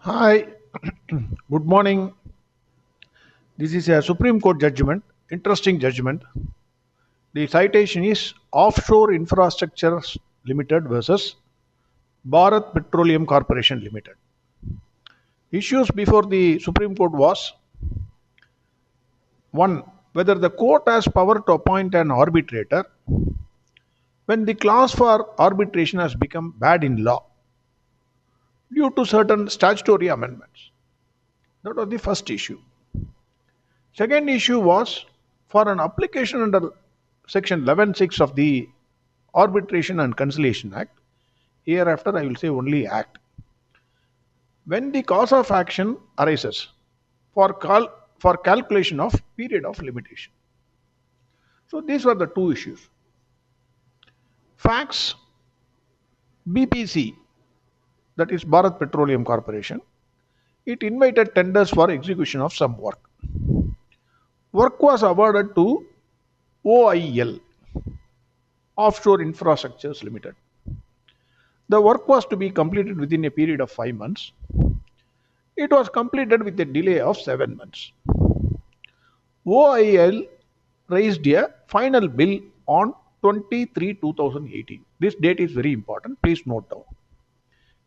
Hi, good morning. This is a Supreme Court judgment, interesting judgment. The citation is Offshore Infrastructure Limited versus Bharat Petroleum Corporation Limited. Issues before the Supreme Court was one, whether the court has power to appoint an arbitrator when the clause for arbitration has become bad in law due to certain statutory amendments. That was the first issue. Second issue was for an application under section 11(6) of the Arbitration and Conciliation Act. Hereafter, I will say only Act. When the cause of action arises for calculation of period of limitation. So these were the two issues. Facts: BPC, that is Bharat Petroleum Corporation, it invited tenders for execution of some work. Work was awarded to OIL, Offshore Infrastructures Limited. The work was to be completed within a period of 5 months. It was completed with a delay of 7 months. OIL raised a final bill on 23/2018. This date is very important. Please note down.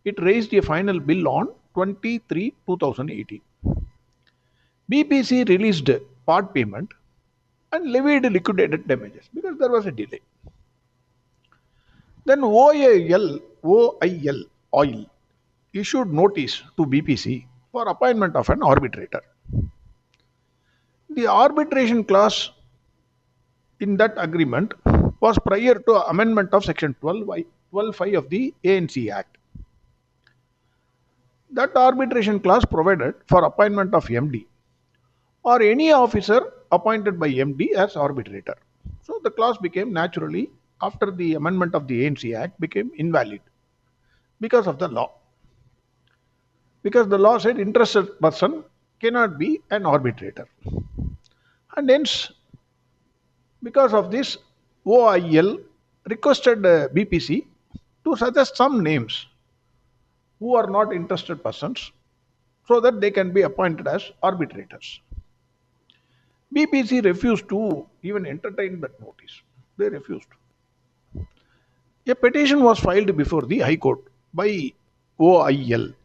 It raised a final bill on 23/2018. BPC released part payment and levied liquidated damages because there was a delay. Then OIL Oil issued notice to BPC for appointment of an arbitrator. The arbitration clause in that agreement was prior to amendment of section 12(5) of the ANC Act. That arbitration clause provided for appointment of MD or any officer appointed by MD as arbitrator. So the clause became naturally, after the amendment of the ANC Act, became invalid because of the law. Because the law said interested person cannot be an arbitrator. And hence, because of this, OIL requested BPC to suggest some names who are not interested persons so that they can be appointed as arbitrators. BPC refused to even entertain that notice. They refused. A petition was filed before the High Court by OIL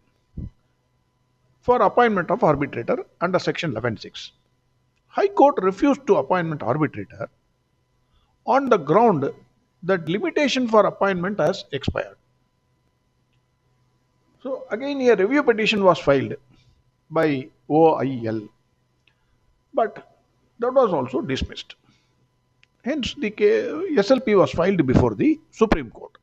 for appointment of arbitrator under section 11(6). High Court refused to appointment arbitrator on the ground that limitation for appointment has expired. So again a review petition was filed by OIL, but that was also dismissed. Hence the SLP was filed before the Supreme Court.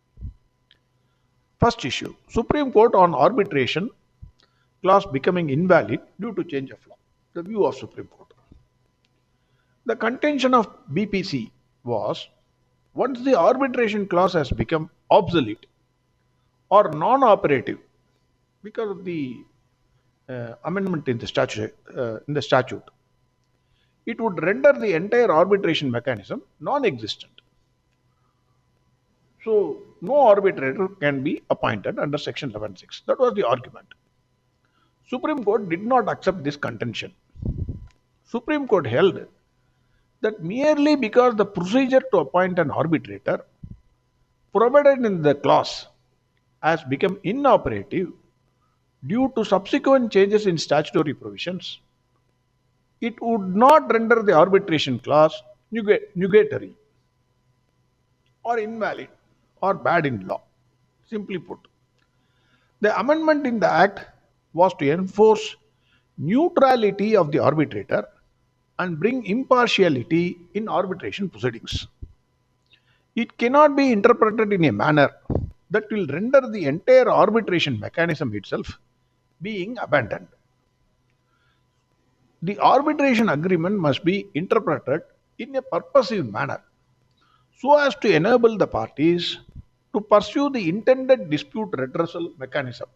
First issue, Supreme Court on arbitration clause becoming invalid due to change of law. The view of Supreme Court. The contention of BPC was, once the arbitration clause has become obsolete or non-operative because of the amendment in the statute, it would render the entire arbitration mechanism non-existent. So no arbitrator can be appointed under section 11(6). That was the argument. Supreme Court did not accept this contention. Supreme Court held that merely because the procedure to appoint an arbitrator provided in the clause has become inoperative due to subsequent changes in statutory provisions, it would not render the arbitration clause nugatory or invalid or bad in law. Simply put, the amendment in the Act was to enforce neutrality of the arbitrator and bring impartiality in arbitration proceedings. It cannot be interpreted in a manner that will render the entire arbitration mechanism itself being abandoned. The arbitration agreement must be interpreted in a purposive manner so as to enable the parties to pursue the intended dispute redressal mechanism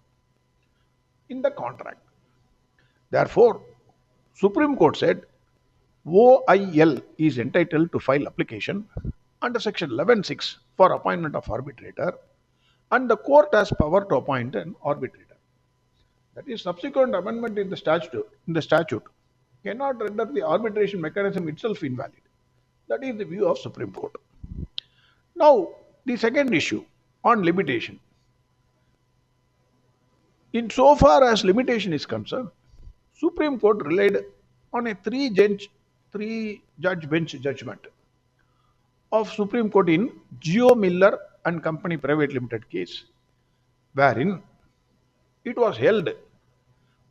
in the contract. Therefore, Supreme Court said OIL is entitled to file application under section 11(6) for appointment of arbitrator, and the court has power to appoint an arbitrator. That is, subsequent amendment in the statute cannot render the arbitration mechanism itself invalid. That is the view of Supreme Court. Now, the second issue on limitation. In so far as limitation is concerned, Supreme Court relied on a three judge bench judgment of Supreme Court in Geo Miller and Company Private Limited case, wherein it was held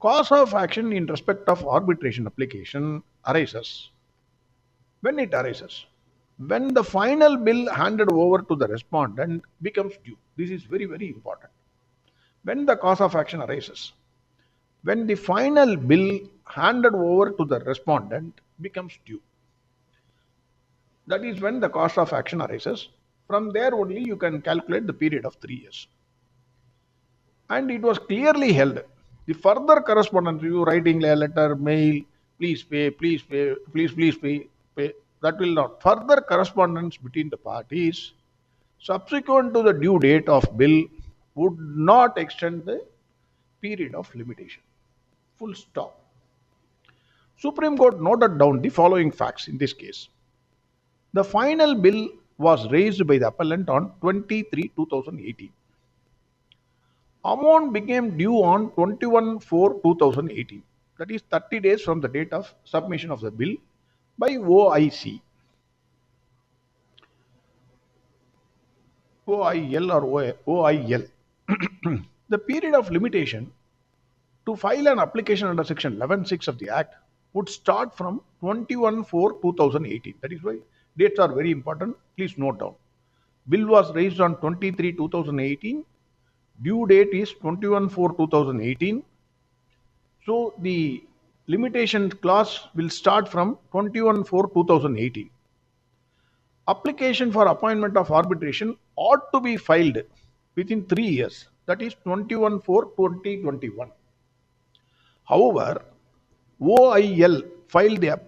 cause of action in respect of arbitration application arises when the final bill handed over to the respondent becomes due. This is very, very important. When the cause of action arises, when the final bill handed over to the respondent becomes due. That is when the cause of action arises. From there only you can calculate the period of 3 years. And it was clearly held. The further correspondence, you writing a letter, mail, please pay, please pay, that will not. Further correspondence between the parties subsequent to the due date of bill would not extend the period of limitation. Full stop. Supreme Court noted down the following facts in this case. The final bill was raised by the appellant on 23/2018. Amount became due on 21/4/2018. That is 30 days from the date of submission of the bill by OIC. OIL or OIL. The period of limitation to file an application under section 11(6) of the Act would start from 21/4/2018. That is why dates are very important. Please note down. Bill was raised on 23/2018. Due date is 21/4/2018. So the limitation clause will start from 21/4/2018. Application for appointment of arbitration ought to be filed within 3 years. That is 21/4/2021. However, OIL filed the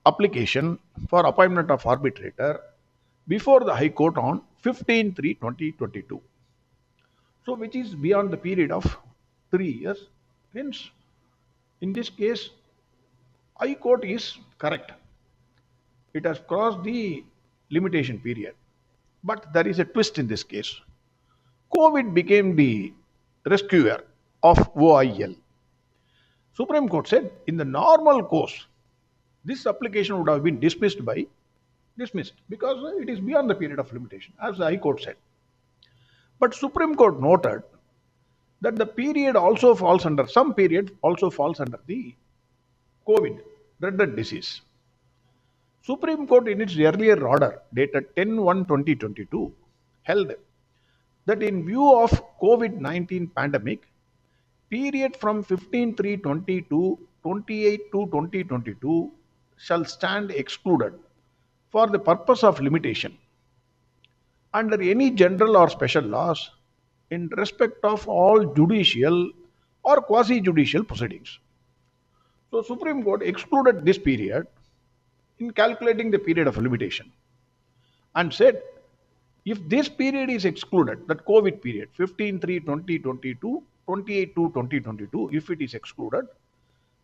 application for appointment of arbitrator before the High Court on 15/3/2022. So, which is beyond the period of 3 years. Hence, in this case, High Court is correct. It has crossed the limitation period. But there is a twist in this case. COVID became the rescuer of OIL. Supreme Court said in the normal course, this application would have been dismissed because it is beyond the period of limitation, as the High Court said. But Supreme Court noted that the period also falls under, some period also falls under the COVID, dreaded disease. Supreme Court in its earlier order dated 10/1/2022 held that in view of COVID-19 pandemic, period from 15/3/20 to 28/2/2022 shall stand excluded for the purpose of limitation under any general or special laws in respect of all judicial or quasi-judicial proceedings. So Supreme Court excluded this period in calculating the period of limitation and said if this period is excluded, that COVID period 15/3/2022, 28/2/2022, if it is excluded,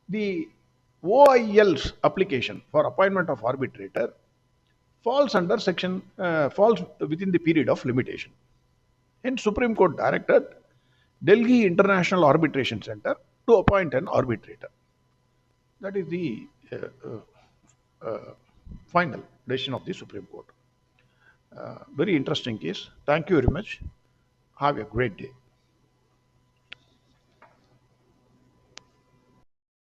the OIL's application for appointment of arbitrator falls within the period of limitation. Hence, Supreme Court directed Delhi International Arbitration Center to appoint an arbitrator. That is the final decision of the Supreme Court. Very interesting case. Thank you very much. Have a great day.